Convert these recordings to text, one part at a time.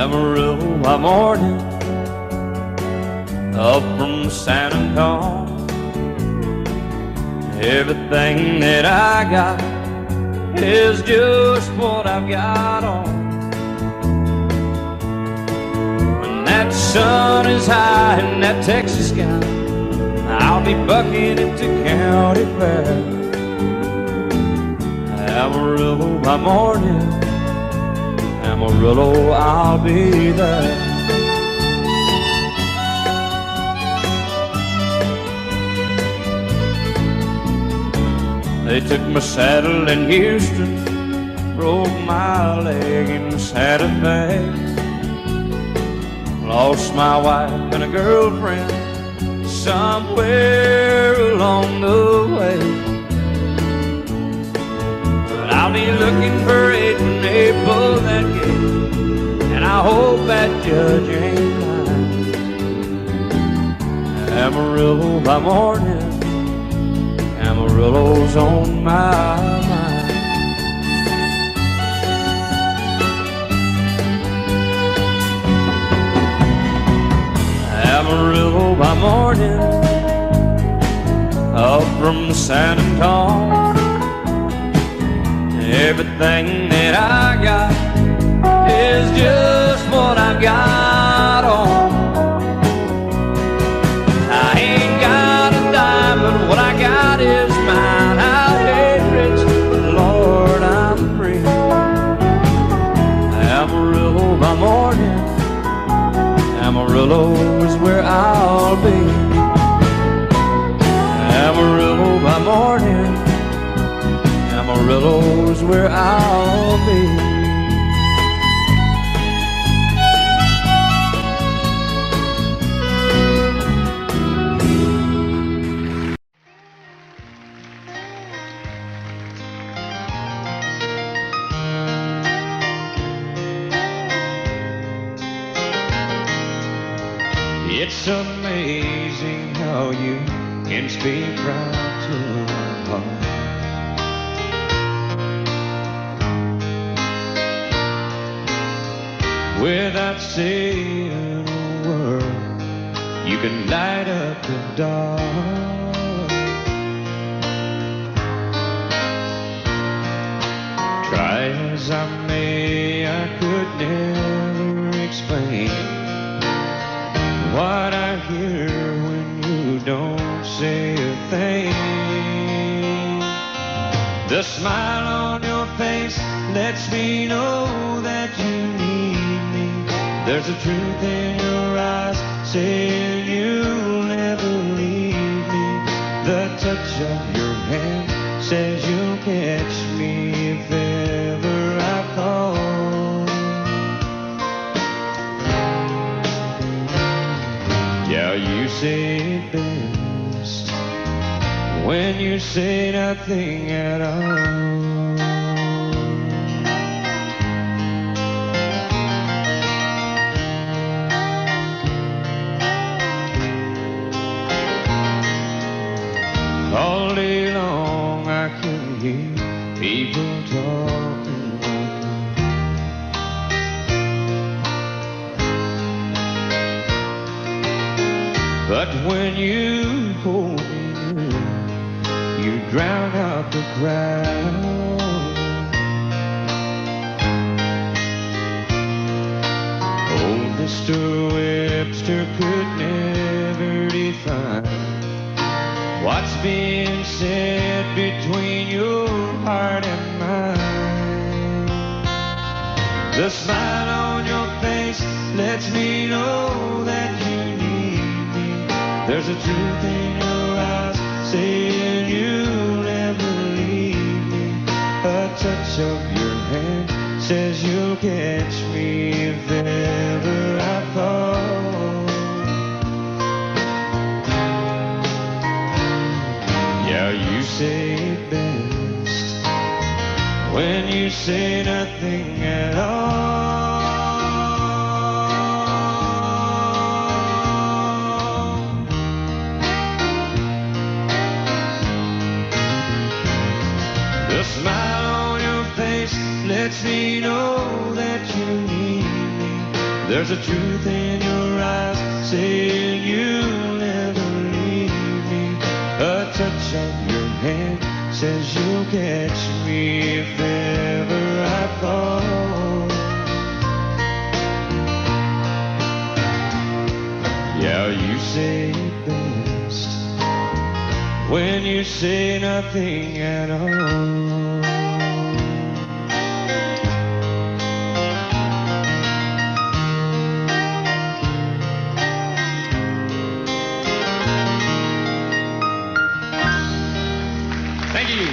Amarillo by morning, up from San Antonio. Everything that I got is just what I've got on. When that sun is high in that Texas sky, I'll be bucking it to county fair. Amarillo by morning, Amarillo, I'll be there. They took my saddle in Houston, broke my leg in Santa Fe, lost my wife and a girlfriend somewhere along the way. But I'll be looking for it when they pull that gate, and I hope that judge ain't lying. Amarillo by morning, Amarillo's on my mind. Amarillo by morning, up from San Antonio. Everything that I got is just what I've got on. I ain't got a dime, but what I got is mine. I ain't rich, but Lord, I'm free. Amarillo by morning, Amarillo is where I'll be. Amarillo by morning, Amarillo is where I'll be. It's amazing how you can speak right to my heart. Without saying a word, you can light up the dark. Try as I may, I could never explain what I hear when you don't say a thing. The smile on your face lets me know that you need me. There's a truth in your eyes saying you'll never leave me. The touch of your hand says you'll catch me if ever I fall. Yeah, you say it best when you say nothing at all. All day long I can hear people talking like that. But when you hold me near, you drown out the crowd. Oh, Mr. Webster could never define what's being said between your heart and mine. The smile on your face lets me know that you need me. There's a truth in your eyes saying you'll never leave me. A touch of your hand says you'll catch me if ever I fall. Yeah, you say it best when you say nothing at all. The smile on your face lets me know that you need me. There's a truth in your eyes saying you'll never leave me. A touch of your hand says you'll catch me if ever I fall. Yeah, you say it best when you say nothing at all. Thank you.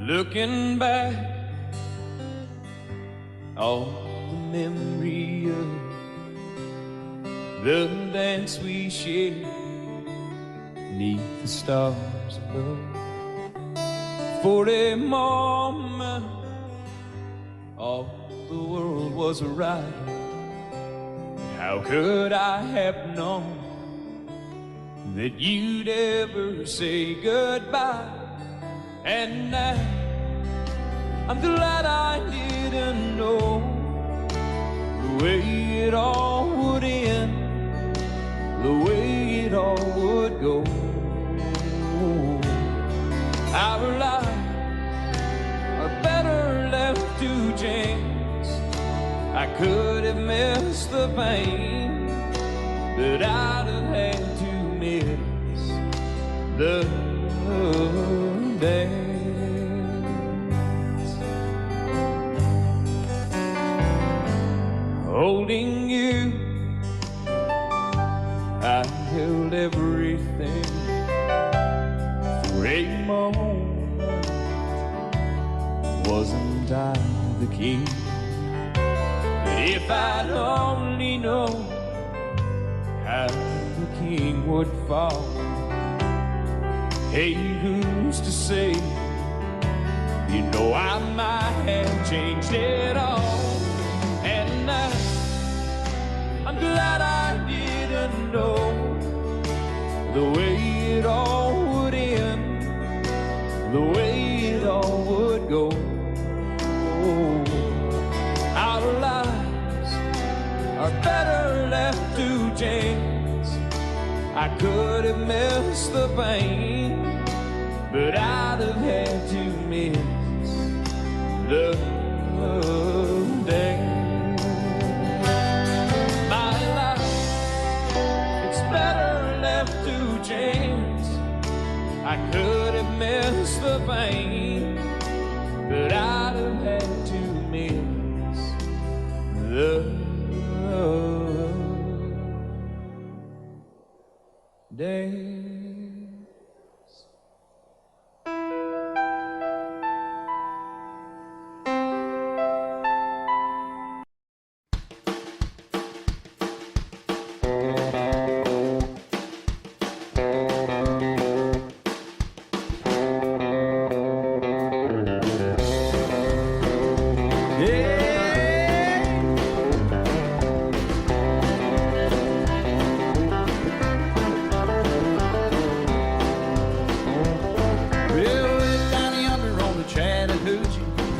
Looking back, all the memory of the dance we shared 'neath the stars above. For a moment, all the world was right. How could I have known that you'd ever say goodbye? And now I'm glad I didn't know the way it all would end, the way it all would go. Our lives are better left to chance. I could have missed the pain, but I'd have had to miss the dance. Holding you, I held everything. For a moment, wasn't I the king? But if I'd only known how the king would fall. Hey, who's to say? You know I might have changed it all. And I'm glad I didn't know the way it all would end, the way it all would go. Our lives are better left to chance. I could have missed the pain, but I'd have had to miss the dance. My life, it's better left to chance. I could have missed the pain, but I'd have had to miss the dance.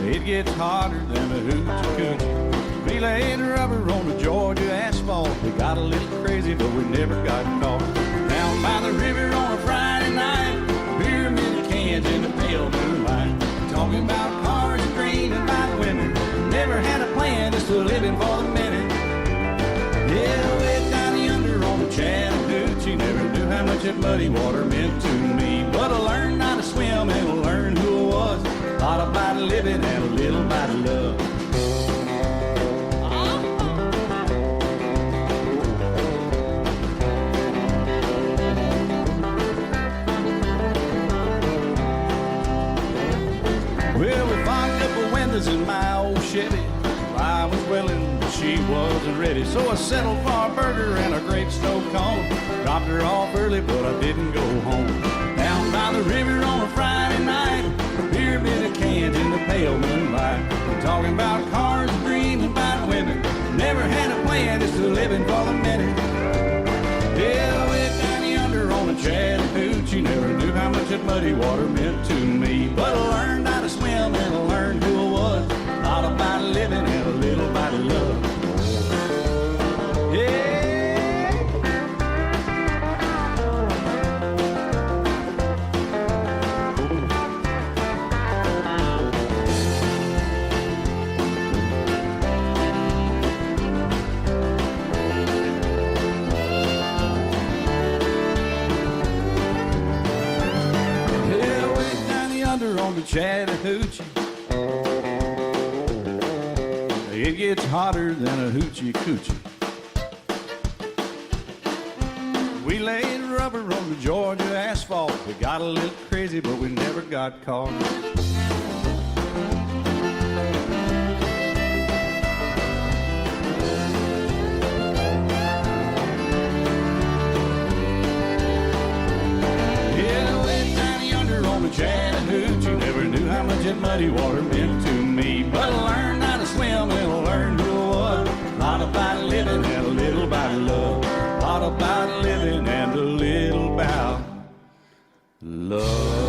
It gets hotter than a hoochie coochie. We laid rubber on the Georgia asphalt. We got a little crazy, but we never got caught. Down by the river on a Friday night, pyramid cans in the pale moonlight. Talking about cars and dreaming about women. Never had a plan, just a living for the minute. Yeah, way down yonder on the Chattahoochee. Never knew how much that muddy water meant to me. But I learned how to swim and I learned who I was. A lot about living and a little about love. Well, we fogged up the windows in my old Chevy. I was willing, but she wasn't ready. So I settled for a burger and a great snow cone. Dropped her off early, but I didn't go home. Down by the river on a Friday night, a pyramid of cans in the pale moonlight. Talking about cars swing, just a living for the minute. Yeah, way down yonder on the Chattahoochee, never knew how much that muddy water meant to me. But I learned how to swim and I learned who I was. A lot about living and a little about love. Yeah. On the Chattahoochee, it gets hotter than a hoochie coochie. We laid rubber on the Georgia asphalt. We got a little crazy, but we never got caught. Yeah, way down yonder on the Chattahoochee, never knew how much that muddy water meant to me. But I learned how to swim and I learned who I was. A lot about living and a little about love. A lot about living and a little about love.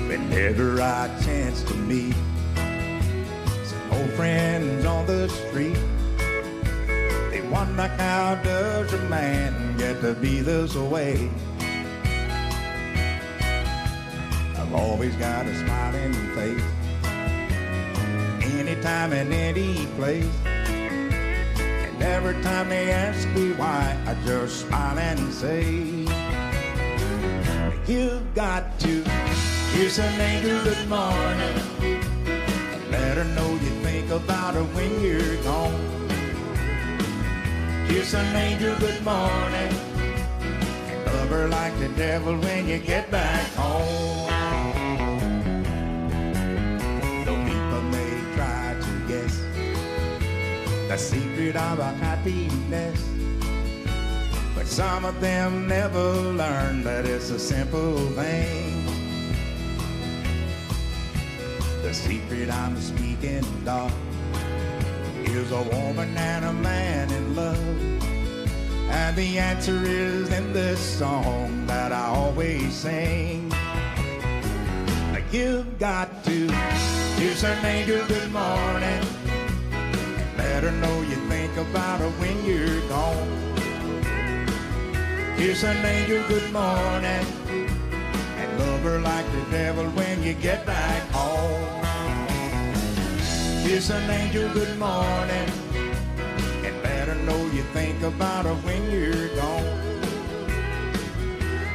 Whenever I chance to meet some old friends on the street, they wonder how does a man get to be this way. I've always got a smiling face, anytime and any place. And every time they ask me why, I just smile and say, you've got to kiss an angel good morning and let her know you think about her when you're gone. Kiss an angel good morning and love her like the devil when you get back home. Though people may try to guess the secret of our happiness, but some of them never learn that it's a simple thing. The secret I'm speaking of is a woman and a man in love. And the answer is in this song that I always sing. You've got to kiss an angel good morning, let her know you think about her when you're gone. Kiss an angel good morning and love her like the devil when you get back home. Kiss an angel good morning and let her know you think about her when you're gone.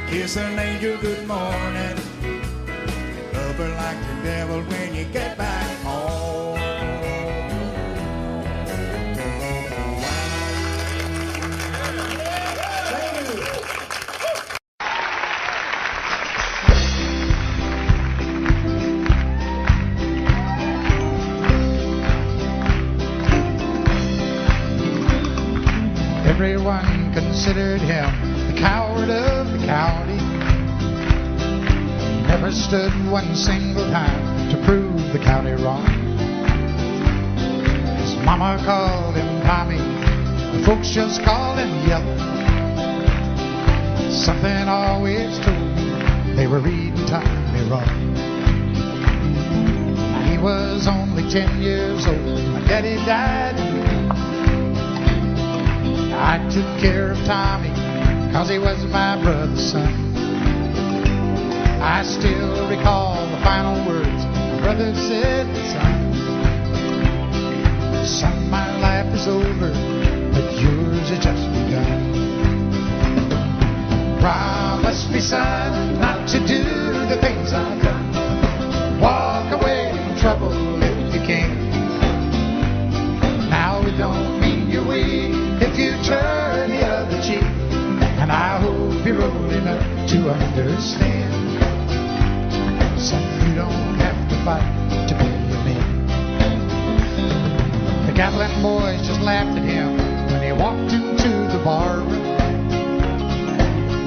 Kiss an angel good morning and love her like the devil when you get back home. Everyone considered him the coward of the county. Never stood one single time to prove the county wrong. His mama called him Tommy, the folks just called him Yellow. Something always told me they were reading Tommy wrong. He was only 10 years old, my daddy died. I took care of Tommy, 'cause he was my brother's son. I still recall the final words my brother said, son, my life is over, but yours has just begun. Promise me, not to do the things I've done. Walk away from trouble if king. Now it don't mean you're weak if you turn the other cheek. And I hope you're old enough to understand. Son, you don't have to fight to be a man. The Gatlin boys just laughed at him when he walked into the bar room.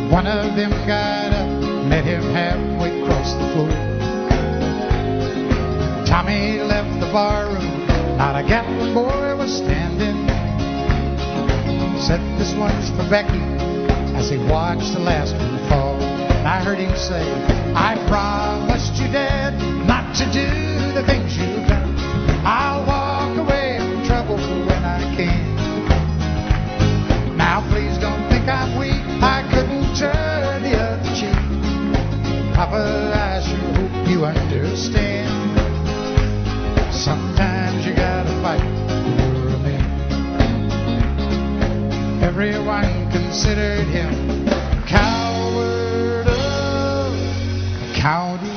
One of them got up, met him halfway across the floor. Tommy left the bar room, not a Gatlin boy was standing. Said, this one's for Becky, as he watched the last one fall. And I heard him say, I promised you, Dad, not to do the things you've done. I'll walk away from trouble when I can. Now please don't think I'm weak, I couldn't turn the other cheek. Papa, I sure hope you understand. Sometimes you gotta fight for a man. Everyone considered him coward of the county.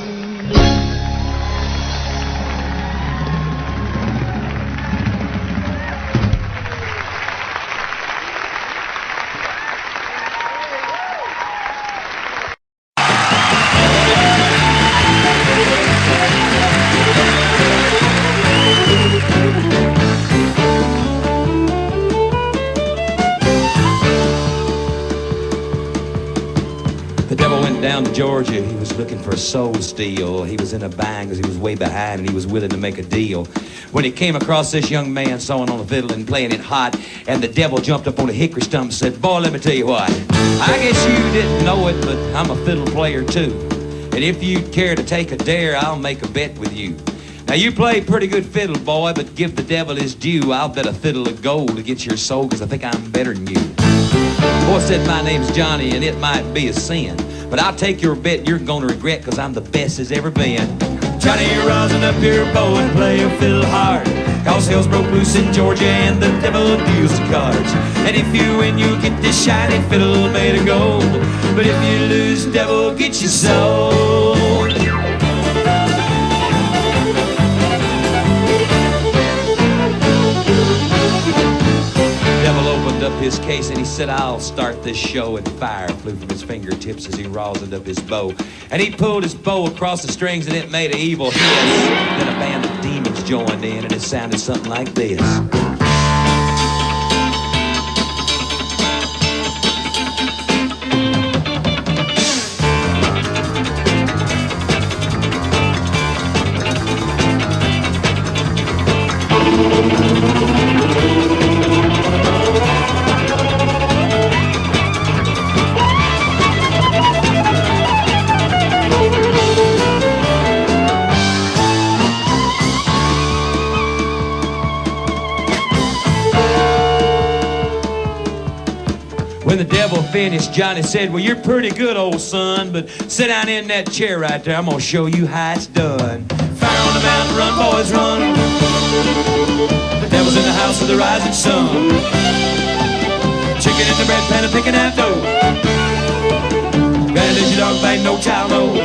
Down to Georgia, he was looking for a soul steal. He was in a bind because he was way behind and he was willing to make a deal. When he came across this young man sawing on the fiddle and playing it hot, and the devil jumped up on a hickory stump and said, boy, let me tell you what. I guess you didn't know it, but I'm a fiddle player too. And if you'd care to take a dare, I'll make a bet with you. Now you play pretty good fiddle, boy, but give the devil his due. I'll bet a fiddle of gold against your soul because I think I'm better than you. Boy said, my name's Johnny and it might be a sin, but I'll take your bet you're gonna regret, cause I'm the best as ever been. Johnny, rosin up your bow and play a fiddle hard, cause hell's broke loose in Georgia and the devil deals the cards. And if you win, you get this shiny fiddle made of gold, but if you lose, devil get your soul. Up his case and he said, I'll start this show, and fire flew from his fingertips as he rosined up his bow, and he pulled his bow across the strings and it made an evil hiss. Then a band of demons joined in and it sounded something like this. When the devil finished, Johnny said, well, you're pretty good, old son, but sit down in that chair right there. I'm going to show you how it's done. Fire on the mountain, run, boys, run. The devil's in the house of the rising sun. Chicken in the bread pan and picking out dough. Bad as your dog bang, no child, no.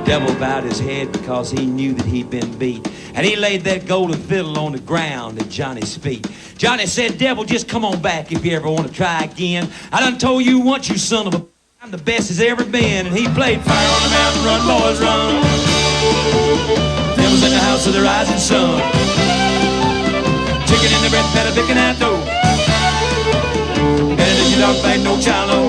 Devil bowed his head because he knew that he'd been beat, and he laid that golden fiddle on the ground at Johnny's feet. Johnny said, devil, just come on back if you ever want to try again. I done told you once, you son of a... I'm the best as ever been. And he played fire on the mountain, run, boys, run. The devil's in the house of the rising sun. Chicken in the bread pan, picking out dough. And as your dog bang, no child, no.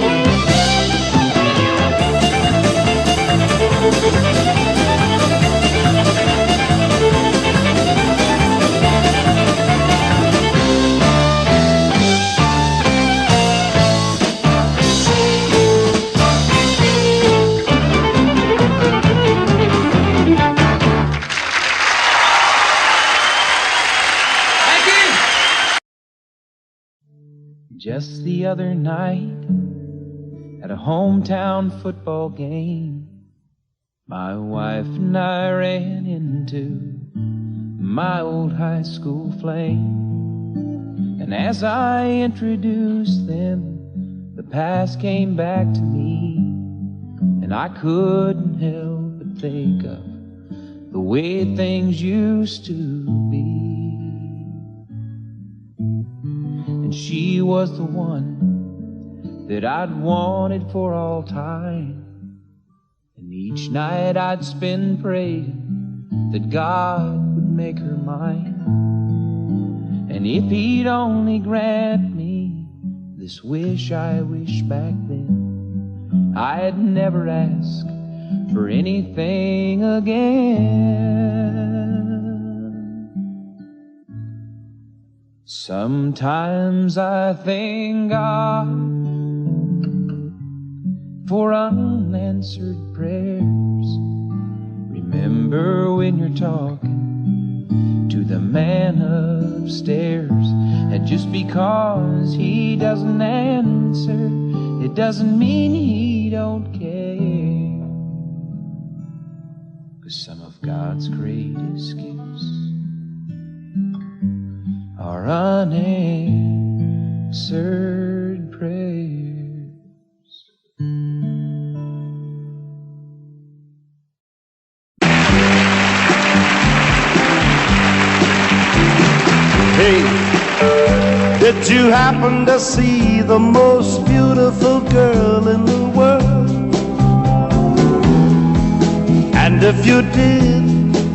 Just the other night at a hometown football game, My wife and I ran into my old high school flame, and as I introduced them, the past came back to me, and I couldn't help but think of the way things used to be. And she was the one that I'd wanted for all time, and each night I'd spend praying that God would make her mine. And if he'd only grant me this wish I wish back then, I'd never ask for anything again. Sometimes I thank God for unanswered prayers. Remember when you're talking to the man upstairs, and just because he doesn't answer, it doesn't mean he don't care. 'Cause some of God's greatest gifts are unanswered prayers. Hey, did you happen to see the most beautiful girl in the world? And if you did,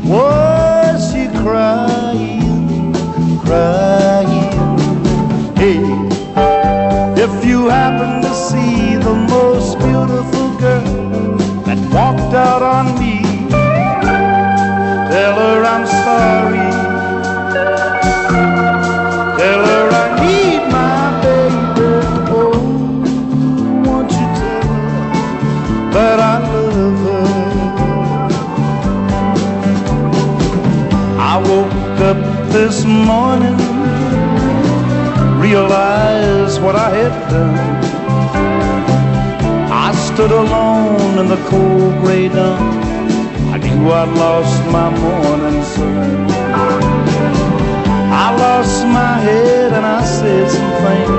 was she crying, crying? Hey, if you happen to see the most beautiful girl that walked out on me, tell her I'm sorry. Tell her I need my baby. Oh, won't you tell her that I love her? I woke up this morning, realized what I had done. I stood alone in the cold gray dawn. I knew I'd lost my morning sun. I lost my head and I said some things.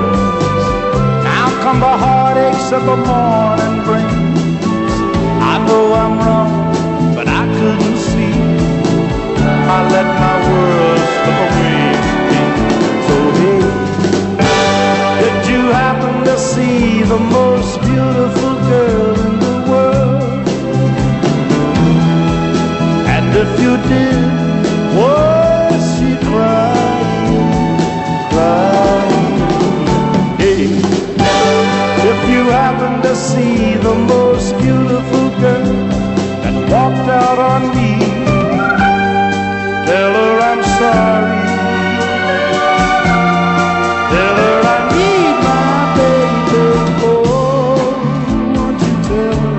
Now come the heartaches that the morning brings. I know I'm wrong, but I couldn't see. I let my world slip away from me. So hey, did you happen to see the most beautiful girl in the world? And if you did, was she crying, crying? Hey, if you happen to see the most beautiful girl that walked out on me, tell her I'm sorry. Tell her I need my baby. Oh, won't you tell her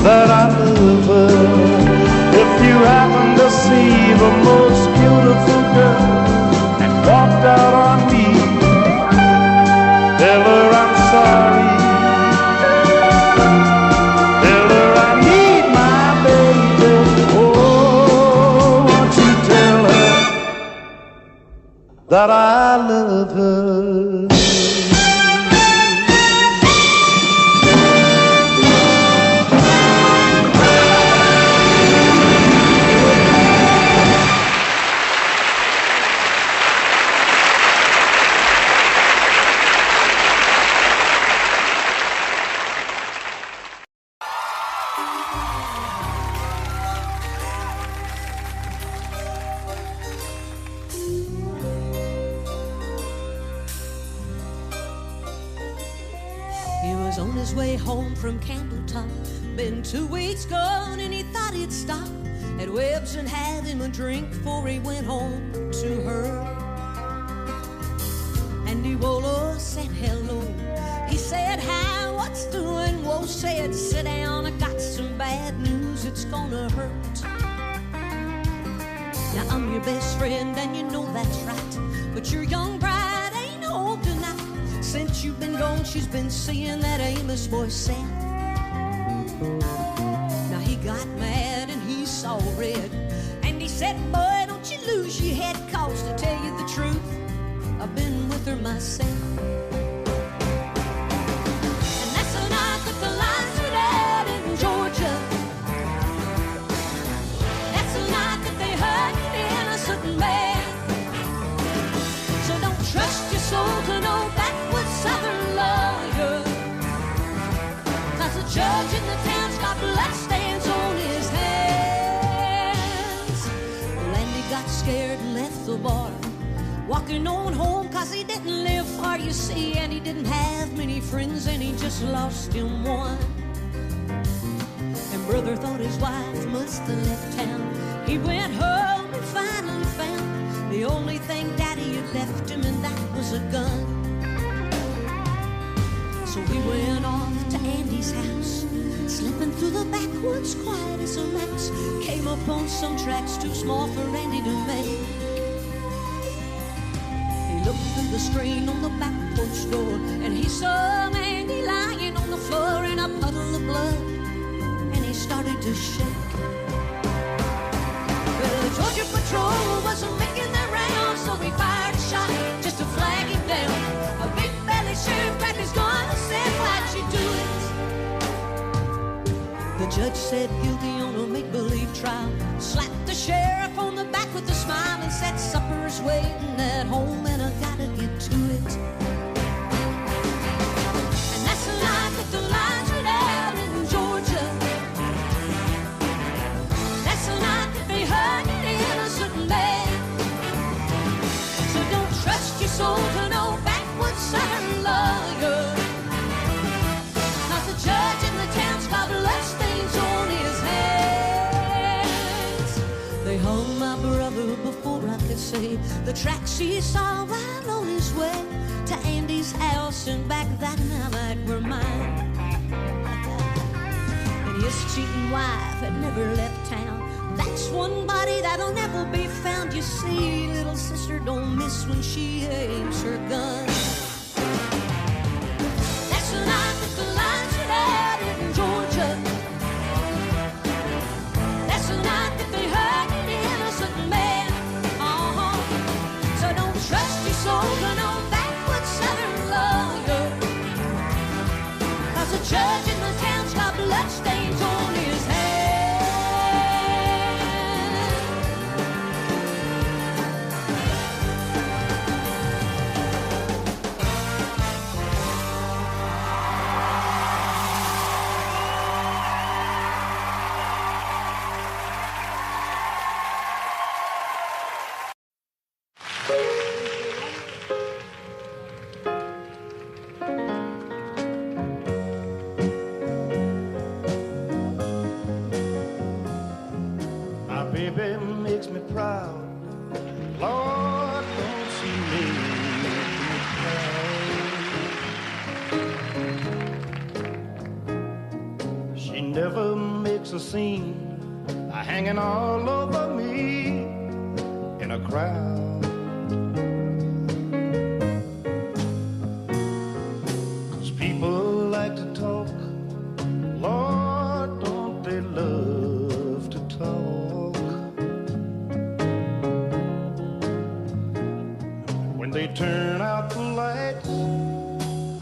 that I love her? If you happen to see the most beautiful girl that walked out on me, tell her I'm sorry. Tell her I need my baby. Oh, won't you tell her that I love her? On his way home from Campbellton, been 2 weeks gone, and he thought he'd stop at Webb's and have him a drink before he went home to her. And he Wolo said hello. He said, hi, what's doing? Wo said, sit down, I got some bad news, it's gonna hurt. Now I'm your best friend and you know that's right, but your young bride ain't home tonight. Since you've been gone, she's been seeing that Amos boy Sam. Now he got said, boy, don't you lose your head, cause to tell you the truth, I've been with her myself. And that's the night that the lights went out in Georgia. That's the night that they hurt an innocent man. So don't trust your soul to no backwoods southern lawyer, cause the judge in the town's got bloodstains on his hands. Landy got scared and left the bar, walking on home cause he didn't live far, you see, and he didn't have many friends, and he just lost him one. And brother thought his wife must have left town. He went home and finally found the only thing daddy had left him, and that was a gun. So he went off to Andy's house, slipping through the backwoods quiet as a mouse. Came upon some tracks too small for Andy to make. He looked through the screen on the back porch door, and he saw Andy lying on the floor in a puddle of blood, and he started to shake. Well, the Georgia Patrol wasn't making their rounds, so he fired a shot just to flag him down. A big belly sheriff grabbed his gun and said, why'd you do it? The judge said guilty on a make-believe trial, slapped the sheriff on the back with a smile, and said supper's waiting at home and I gotta get to it. And that's the night that the lights went out in Georgia. That's the night that they hurt an innocent man. So don't trust your soul to no backwoods southern lawyer, cause the judge in the town's got bloodstains on his hands. They hung my brother before I could say the tracks he saw while on his way to Andy's house and back that night were mine. And his cheating wife had never left town. That's one body that'll never be found. You see, little sister don't miss when she aims her gun. That's the night that the lights went out in Georgia. That's the night that they hurt an innocent man. So don't trust your soul to no backwoods southern lawyer, cause the judge in the town's got bloodstains on his hands. Baby makes me proud. Lord, don't she make me proud. She never makes a scene by hanging all over me in a crowd. 'Cause people like to talk. Lord, don't they love to talk. They turn out the lights,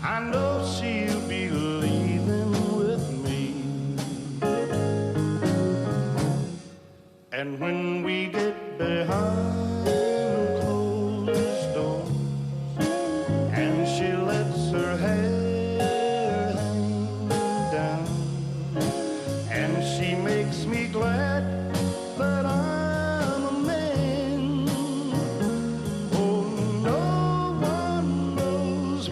I know she'll be leaving with me. And when we get behind closed doors and she lets her hair hang down, and she makes me glad that I'm a man.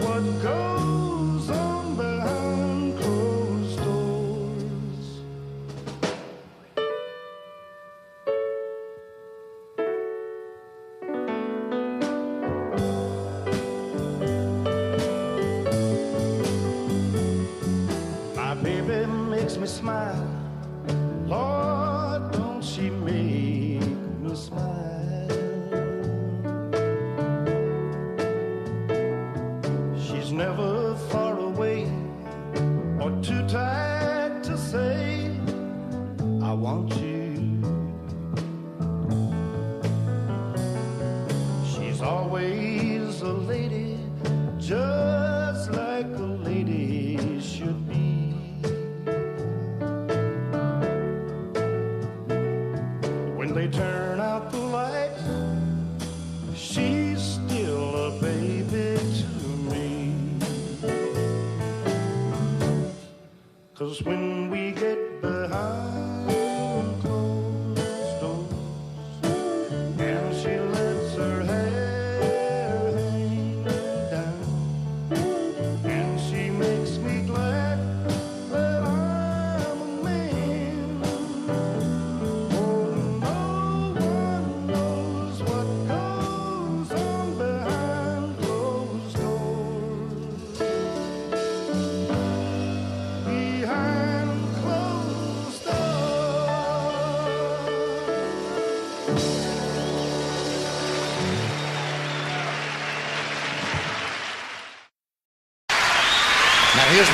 What goes on behind closed doors? My baby makes me smile. Lord, don't she make me smile. Never far away or too tired to say I want you.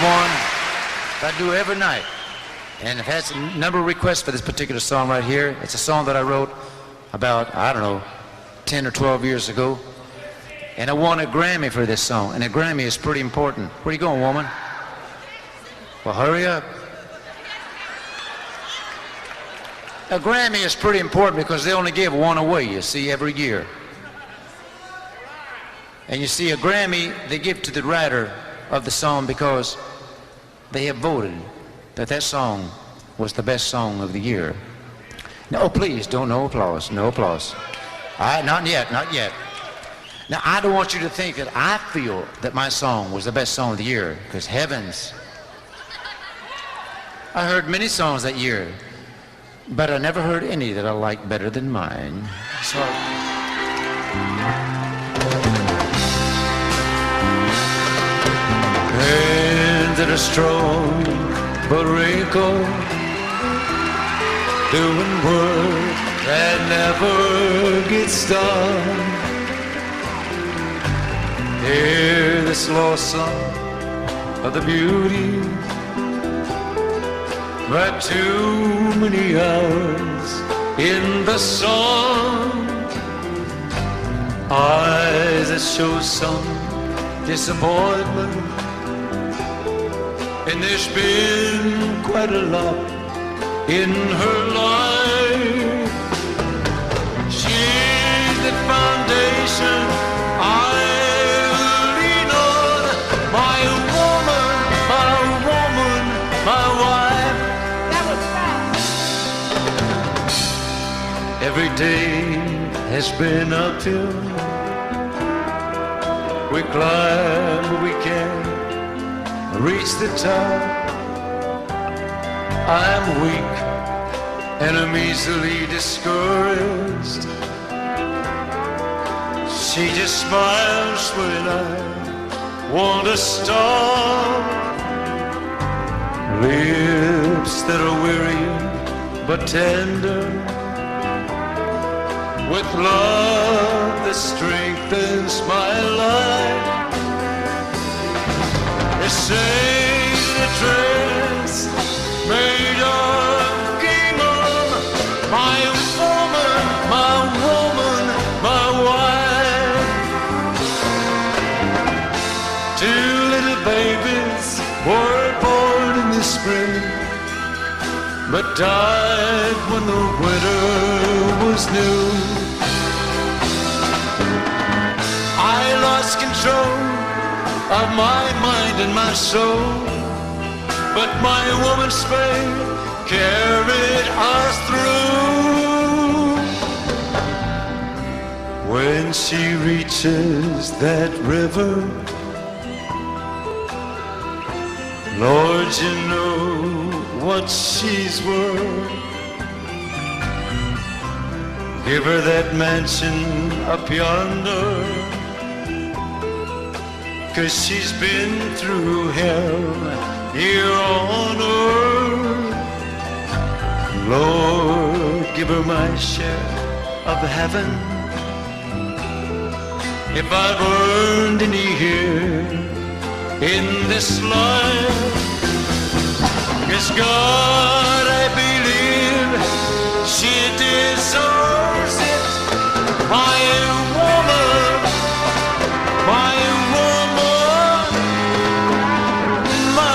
one that I do every night. And I've had a number of requests for this particular song right here. It's a song that I wrote about, I don't know, 10 or 12 years ago. And I won a Grammy for this song. And a Grammy is pretty important. Where you going, woman? Well, hurry up. A Grammy is pretty important because they only give one away, you see, every year. And you see, a Grammy they give to the writer of the song because they have voted that that song was the best song of the year. No, please, no applause, no applause. Not yet, not yet. Now, I don't want you to think that I feel that my song was the best song of the year, because heavens, I heard many songs that year, but I never heard any that I liked better than mine. So. Hands that are strong but wrinkled, doing work that never gets done. Hear the slow song of the beauty, but too many hours in the sun. Eyes that show some disappointment, and there's been quite a lot in her life. She's the foundation I lean on. My woman, my wife. That was fast. Every day has been uphill. We climb, but we can't reach the top. I'm weak and I'm easily discouraged. She just smiles when I want to stop. Lips that are weary but tender, with love that strengthens my life. They say the dress made of gingham, my woman, my wife. Two little babies were born in the spring, but died when the winter was new. I lost control of my mind and my soul, but my woman's faith carried us through. When she reaches that river, Lord, you know what she's worth. Give her that mansion up yonder, 'cause she's been through hell here on earth. Lord, give her my share of heaven, if I've earned any here in this life. 'Cause God, I believe she deserves it. My woman, my woman, my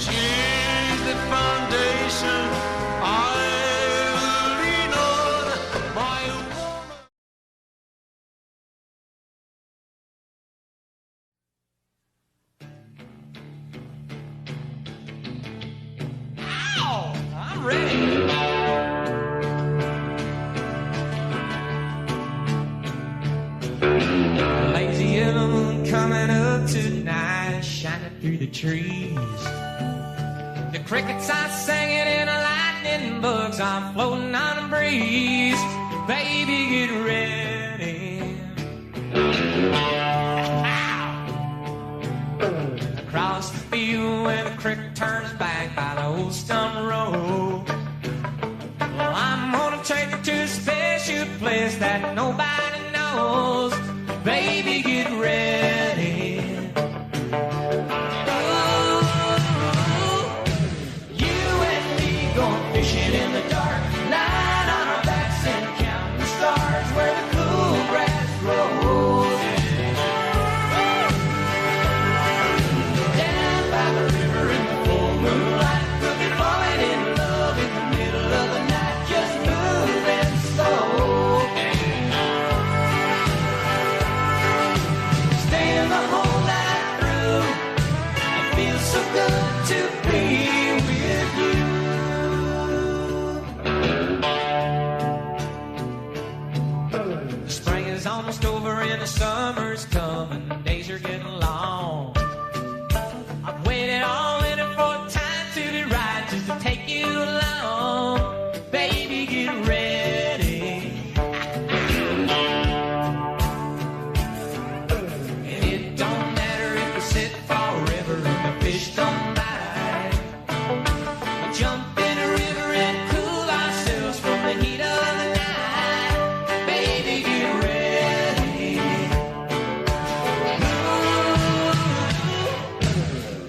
she's the foundation I lean on, my woman. I'm ready. Lazy yellow moon coming up tonight, shining through the trees. The crickets are singing and the lightning bugs are floating on the breeze. Baby, get ready. Across the field where the creek turns back by the old stone road. Well, I'm gonna take you to a special place that nobody knows. Baby, get ready. Ooh, you and me going fishing in the dark, lying on our backs and counting the stars where the cool grass grows. Down by the river in the full moonlight, we'll be falling in love in the middle of the night, just moving slow. Staying the whole night through, it feels so good to be with you. The spring is almost over and the summer's coming, days are getting long. I've waited all winter for time to be right, just to take you along. Baby, get ready. And it don't matter if we sit forever and the fish don't bite. We jump in a river and cool ourselves from the heat of the night. Baby, get ready.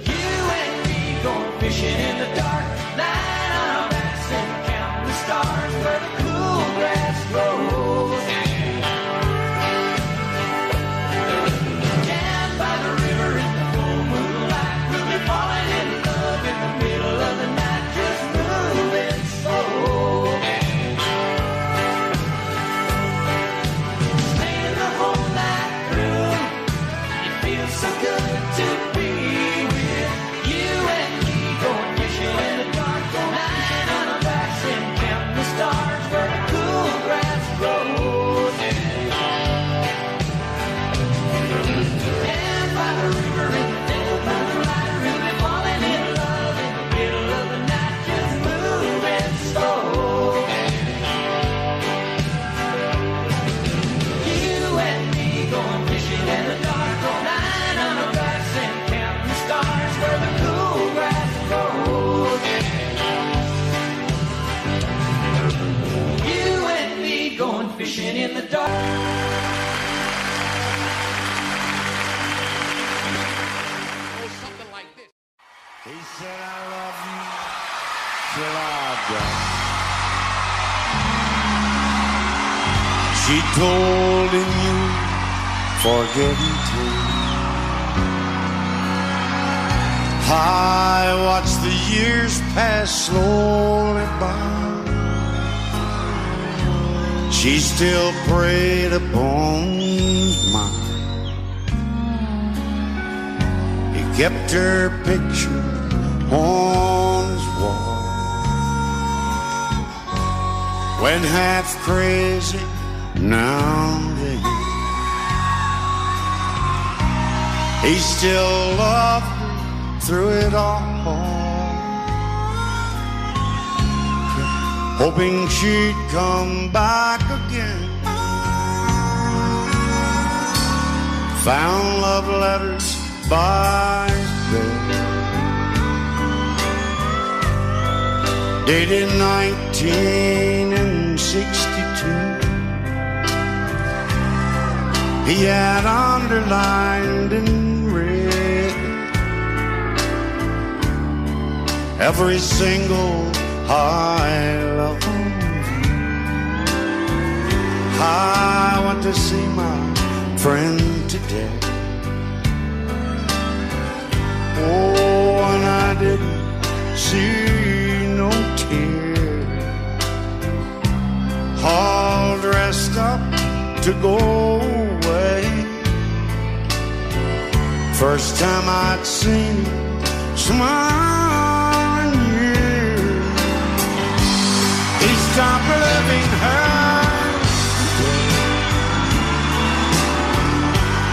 You and me going fishing in the dark, lying on our backs and counting the stars where the cool grass grows. Down by the river in the full moonlight, we'll be falling in love in the middle of the night, just moving slow. Staying the whole night through, it feels so good to be with you and me going fishing in the dark, lying on our backs and counting the stars where the cool grass grows. Down by the river in the full moonlight, we'll be falling in love in the middle of the night, just moving slow. You and me going fishing in the dark, lying on our backs and counting the stars where the cool grass grows. You and me going fishing in the dark. He said, I love you till I die. She told him you forget me too. I watched the years pass slowly by. She still preyed upon his mind. He kept her picture on his wall. When half crazy, now then, he still loved her through it all, hoping she'd come back again. Found love letters by his bed, dated 1962. He had underlined in red every single I love you. I went to see my friend today. Oh, and I didn't see no tear. All dressed up to go away. First time I'd seen him smile in years. He stopped loving her.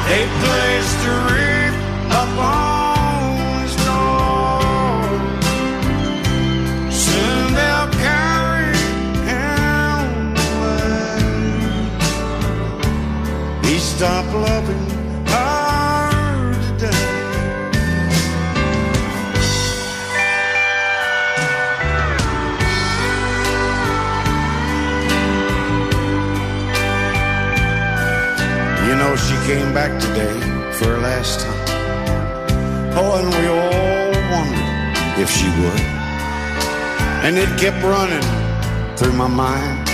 They placed a wreath up on his door. Soon they'll carry him away. He stopped loving this time. Oh, and we all wondered if she would. And it kept running through my mind.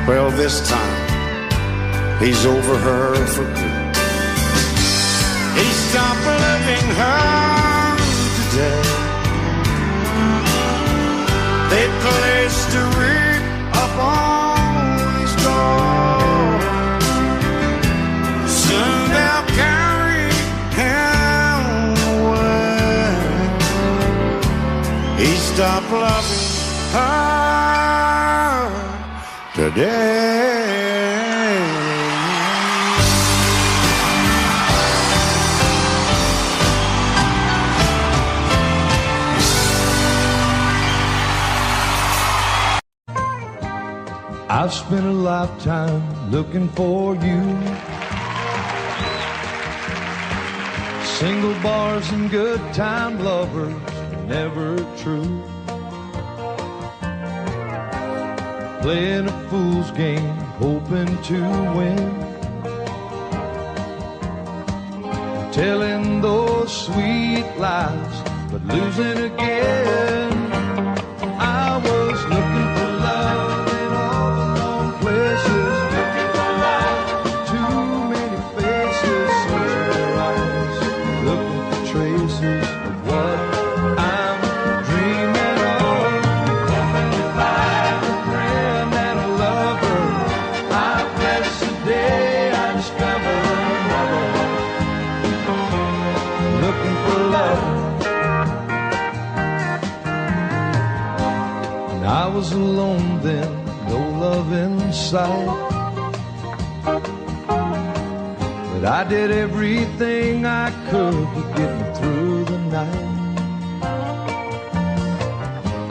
Well, this time he's over her for good. He stopped loving her today. They placed a ring up on his door. Soon they'll carry him away. He stopped loving her today. I've spent a lifetime looking for you. Single bars and good time lovers, never true. Playing a fool's game, hoping to win. Telling those sweet lies, but losing again. I was looking for love in all the wrong places. Looking for love, too many faces, searching their eyes, looking for traces of what I'm dreaming of. Hoping to find a friend and a lover. I bless the day I discover another one. Looking for love. And I was alone then, no love in sight. But I did everything I could to get me through the night.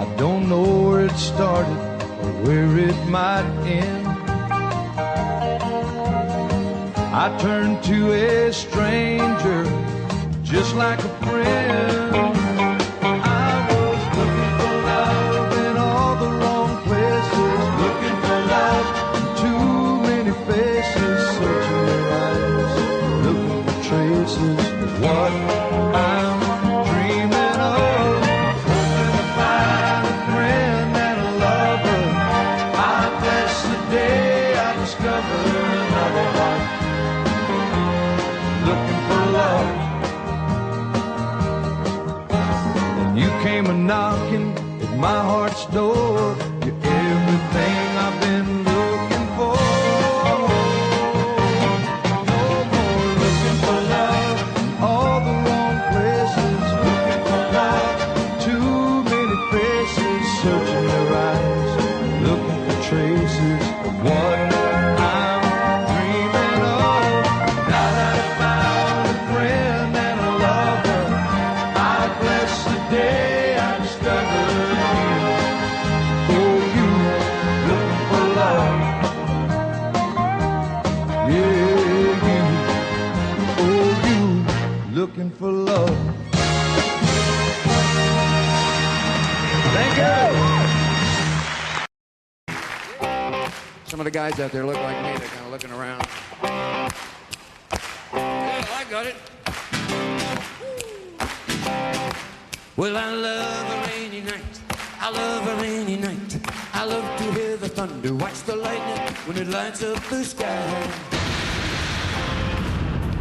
I don't know where it started or where it might end. I turned to a stranger just like a friend. I was looking for love in all the wrong places, looking for love in too many faces, searching their eyes, looking for traces of what I'm dreaming of. Hoping to find a friend and a lover. I bless the day I discovered another one. Looking for love. You came a-knocking at my heart's door. You're everything I've been looking for. No more looking for love in all the wrong places. Looking for love, too many faces, searching their eyes, looking for traces of what I'm dreaming of. Now that I found a friend and a lover, I bless the day I discovered you. Oh, you looking for love. Yeah, you. Oh, you looking for love. Thank you. Some of the guys out there look like me. They're kind of looking around. Yeah, I got it. Well, I love a rainy night. I love a rainy night. I love to hear the thunder, watch the lightning when it lights up the sky.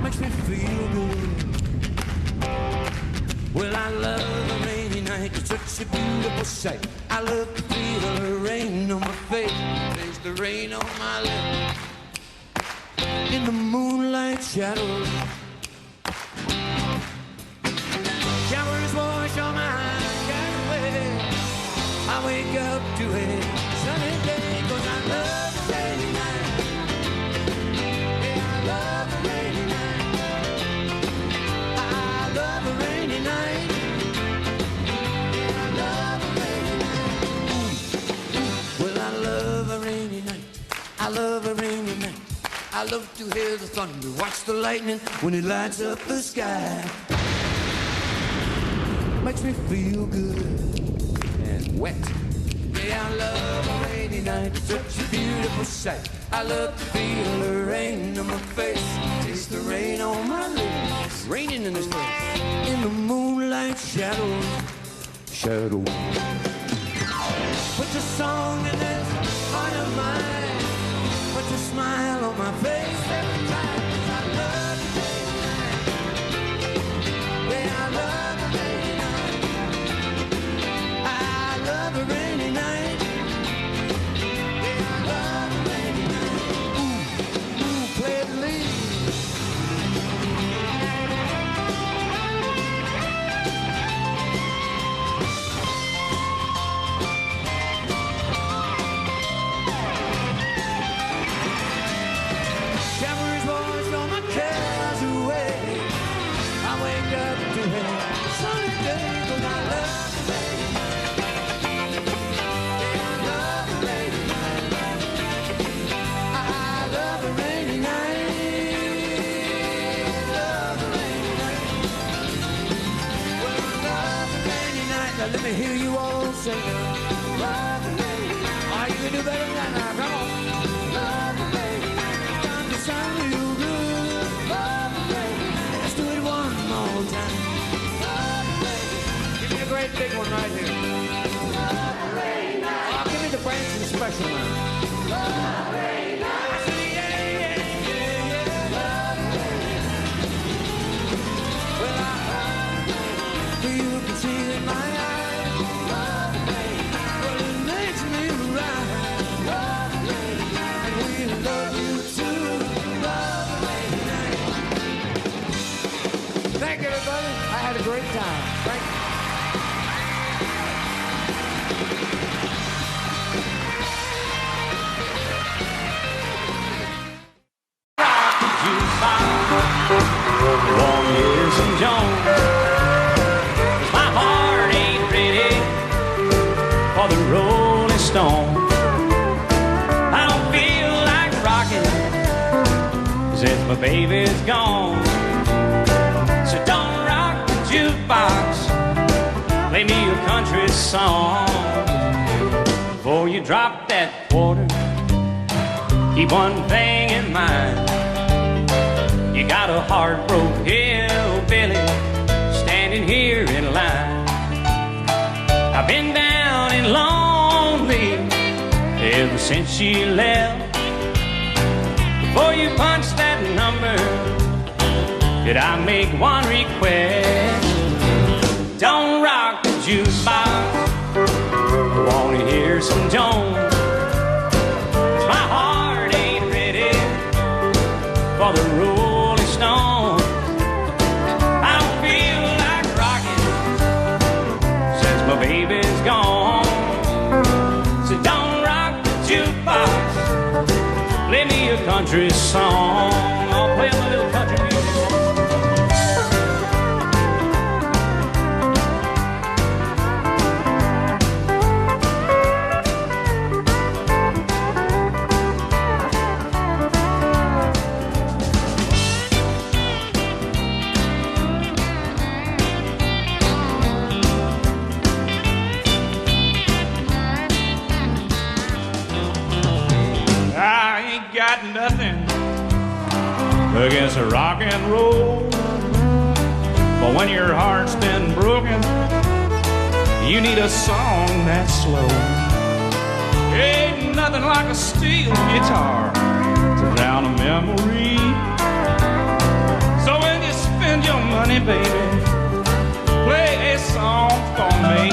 Makes me feel good. Well, I love a rainy night. It's such a beautiful sight. I love to feel the rain on my face. There's the rain on my lips. In the moonlight shadows, showers wash all my cares away. I wake up to a sunny day, 'cause I love a rainy night. Yeah, I love a rainy night. I love a rainy night. Yeah, I love a rainy night. Well, I love a rainy night. I love a rainy night. I love to hear the thunder, watch the lightning when it lights up the sky. Makes me feel good and wet. Yeah, I love a rainy night. It's such a beautiful sight. I love to feel the rain on my face, taste the rain on my lips. It's raining in this place. In the moonlight shadows, shadows. Put your song in this heart of mine. Put your smile on my face every time. 'Cause I love the rainy night. Yeah, I love the rainy night. I love the rainy night. Yeah, I love the rainy night. Ooh, ooh, play the lead. Shepherd's voice on my cares away. I wake up to a sunny day, 'cause I love the rainy night. Yeah, I love the rainy night. I love the rainy night. Love the rainy night. Well, I love the rainy night. Now let me hear you all sing it. Love the rainy night. Oh, you can do better than that now. Come on. Love the rainy night. Time to sound real good. Love the rainy night. Let's do it one more time. Love the rainy night. Give me a great big one right here. Love the rainy night. Oh, give me the Branson special now. Love the rainy night. I say yeah, yeah, yeah, yeah. Love the rainy night. Well, I love the rainy night. You can see it in my eyes. Love the rainy night. Well, it makes me right. Love the rainy night. And we love you too. Love the rainy night. Thank you, everybody. I had a great time. Thank you. Won't hear some Jones. 'Cause my heart ain't ready for the Rolling Stone. I don't feel like rocking since my baby's gone. So don't rock the jukebox, play me a country song. Before you drop that quarter, keep one thing in mind. You got a heart-broke hillbilly standing here in line. I've been down and lonely ever since she left. Before you punch that number, did I make one request? Don't rock the jukebox, I wanna hear some Jones. 'Cause my heart ain't ready for the Rolling Stone. I don't feel like rocking since my baby's gone. So don't rock the jukebox, play me a country song. I'll play my little country music. I ain't got nothing against a rock and roll, but when your heart's been broken, you need a song that's slow. Ain't nothing like a steel guitar to drown a memory. So when you spend your money, baby, play a song for me.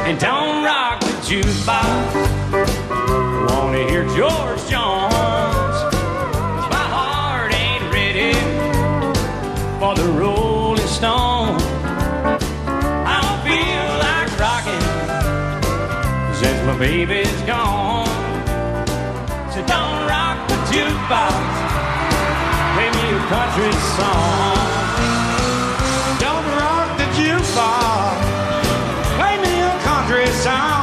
And don't rock the jukebox, wanna hear George Jones. 'Cause my heart ain't ready for the Rolling Stone. I don't feel like rocking since my baby's gone. So don't rock the jukebox, play me a country song. Don't rock the jukebox, play me a country song.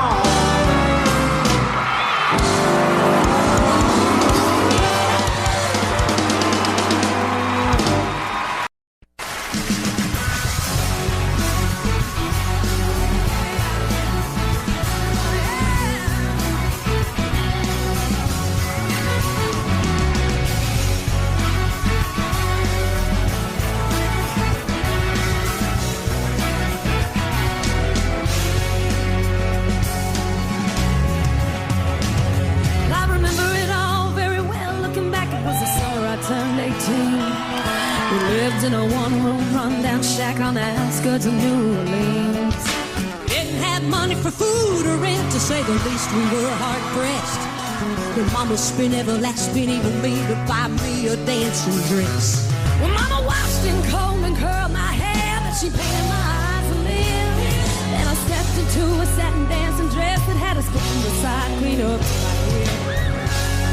17. We lived in a one-room rundown shack on the outskirts of New Orleans. Didn't have money for food or rent, to say the least. We were hard-pressed. When Mama spent every last penny for me to buy me a dancing dress. Well, Mama washed and combed and curled my hair, but she painted my eyes a little. Then I stepped into a satin dancing dress that had a skin on the side clean up my hair.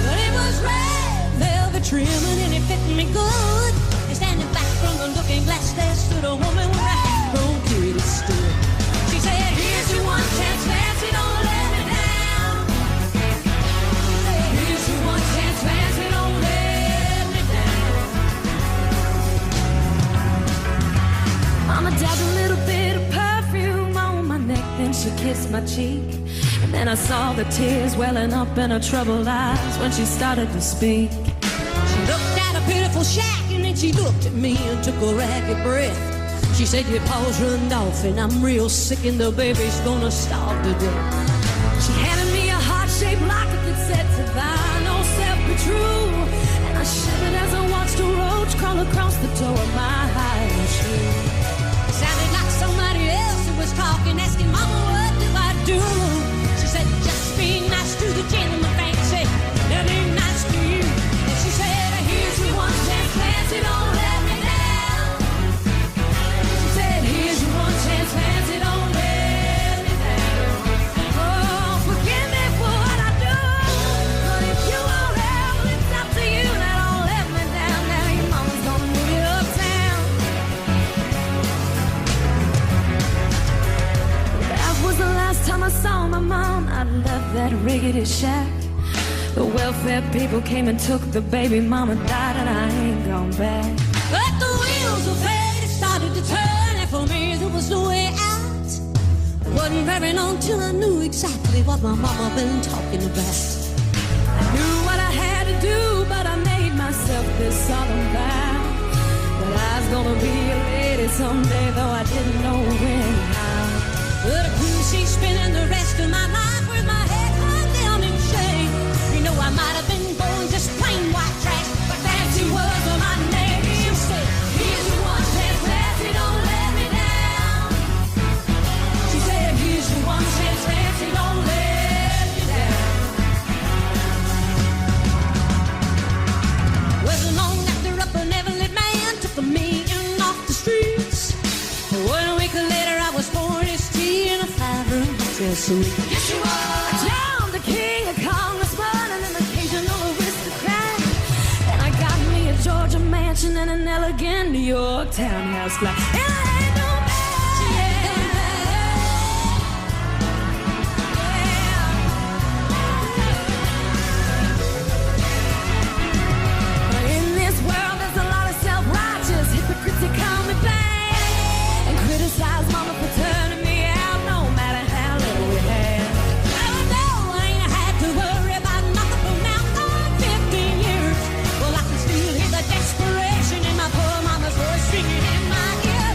But it was red velvet trimming and it fit me good. And standing back from the looking glass, there stood a woman with a half-grown kid that stood. She said, here's your one chance, fancy, don't let me down. Here's your one chance, fancy, don't let me down. Mama dabbed a little bit of perfume on my neck, then she kissed my cheek. And then I saw the tears welling up in her troubled eyes when she started to speak. She looked at a pitiful shack and then she looked at me and took a ragged breath. She said, your paws runned off and I'm real sick and the baby's gonna starve to death. She handed me a heart-shaped locket that said, survive, no self, be true. And I shivered as I watched a roach crawl across the toe of my high shoe. It sounded like somebody else who was talking, asking, Mama, what do I do? She said, just be nice to the gentleman, fancy, they'll be nice to you. And she said, here's your one chance, fancy, don't let me down. She said, here's your one chance, fancy, don't let me down. Oh, forgive me for what I do, but if you won't help, it's up to you. Now don't let me down, now your mama's gonna move you uptown. That was the last time I saw my mom. I left that rickety shack. The welfare people came and took the baby. Mama died and I ain't gone back. But the wheels of fate started to turn, and for me there was no way out. It wasn't very long till I knew exactly what my mama been talking about. I knew what I had to do, but I made myself this solemn vow that I was gonna be a lady someday, though I didn't know when and how. But I couldn't see spending the rest of my life with my head hung down in shame. You know I might have been born just plain white trash, but fancy was my name. She said, here's your one chance, fancy, don't let me down. She said, here's your one chance, fancy, don't let me down. Wasn't long after up an Everett man took a million off the streets. 1 week later I was born as tea in a 5-room hotel suite. Yes, you are. John the King, a congressman, and an occasional aristocrat. And I got me a Georgia mansion and an elegant New York townhouse flat. And I ain't no man. In this world there's a lot of self-righteous hypocrites that call me bad and criticize Mama for turning me out, no matter how little we had. I ain't had to worry about nothing from now on 15 years. Well, I can still hear the desperation in my poor mama's voice singing in my ear.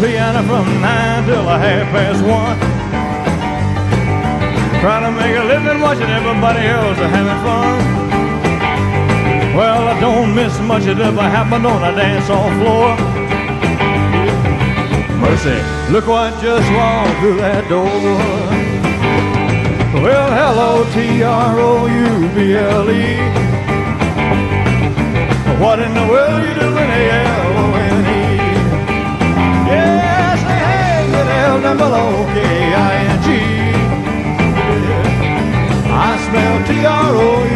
piano from 9 till 1:30. Trying to make a living watching everybody else having fun. Well, I don't miss much that ever happened on a dance hall floor. Mercy, look what just walked through that door. Well, hello, Trouble. What in the world you doing here, L-O-N-E? Yeah, say hey, get L-double-O-K-I-N-G. I smell Trouble.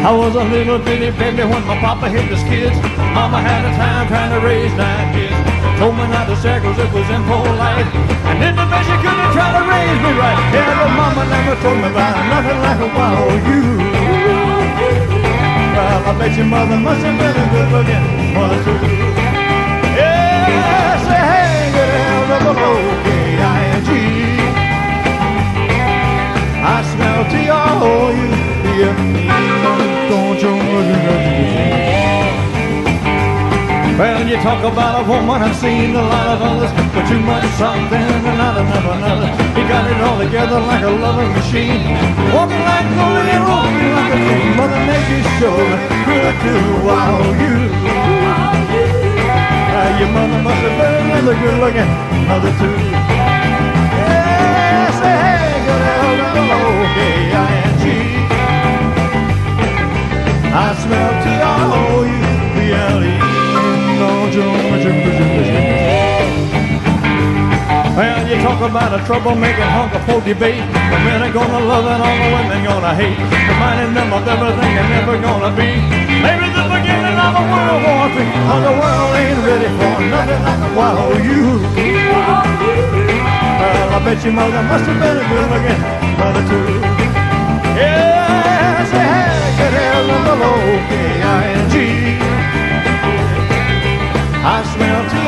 I was a little bitty baby when my papa hit the skids. Mama had a time trying to raise 9 kids. Told me not to share 'cause it was impolite. And in the bed she couldn't try to raise me right. Yeah, but mama never told me about nothing like a wild you. Well, I bet your mother must have been a good looking mother too. Yeah, say hey, good L-double-O-K-I-N-G. I smell Trouble. Well, you talk about a woman, I've seen a lot of others, but too much something and not enough another. He got it all together like a loving machine, walking like Goldie and walking like a dream. Mother Nature sure good to wow you. Your mother must have been another good looking mother too. Yeah, say hey, good L-double-O-K-I-N-G. I smell Trouble. Well, you talk about a troublemaking hunk of folk debate. The men are gonna love and all the women gonna hate, reminding them of everything they're never gonna be. Maybe the beginning of a World War III, 'cause the world ain't ready for nothing like a wild you. Well, I bet your mother must have been a good looking mother too. Yeah, say hey, get L-double-O-K-I-N-G. I smell Trouble.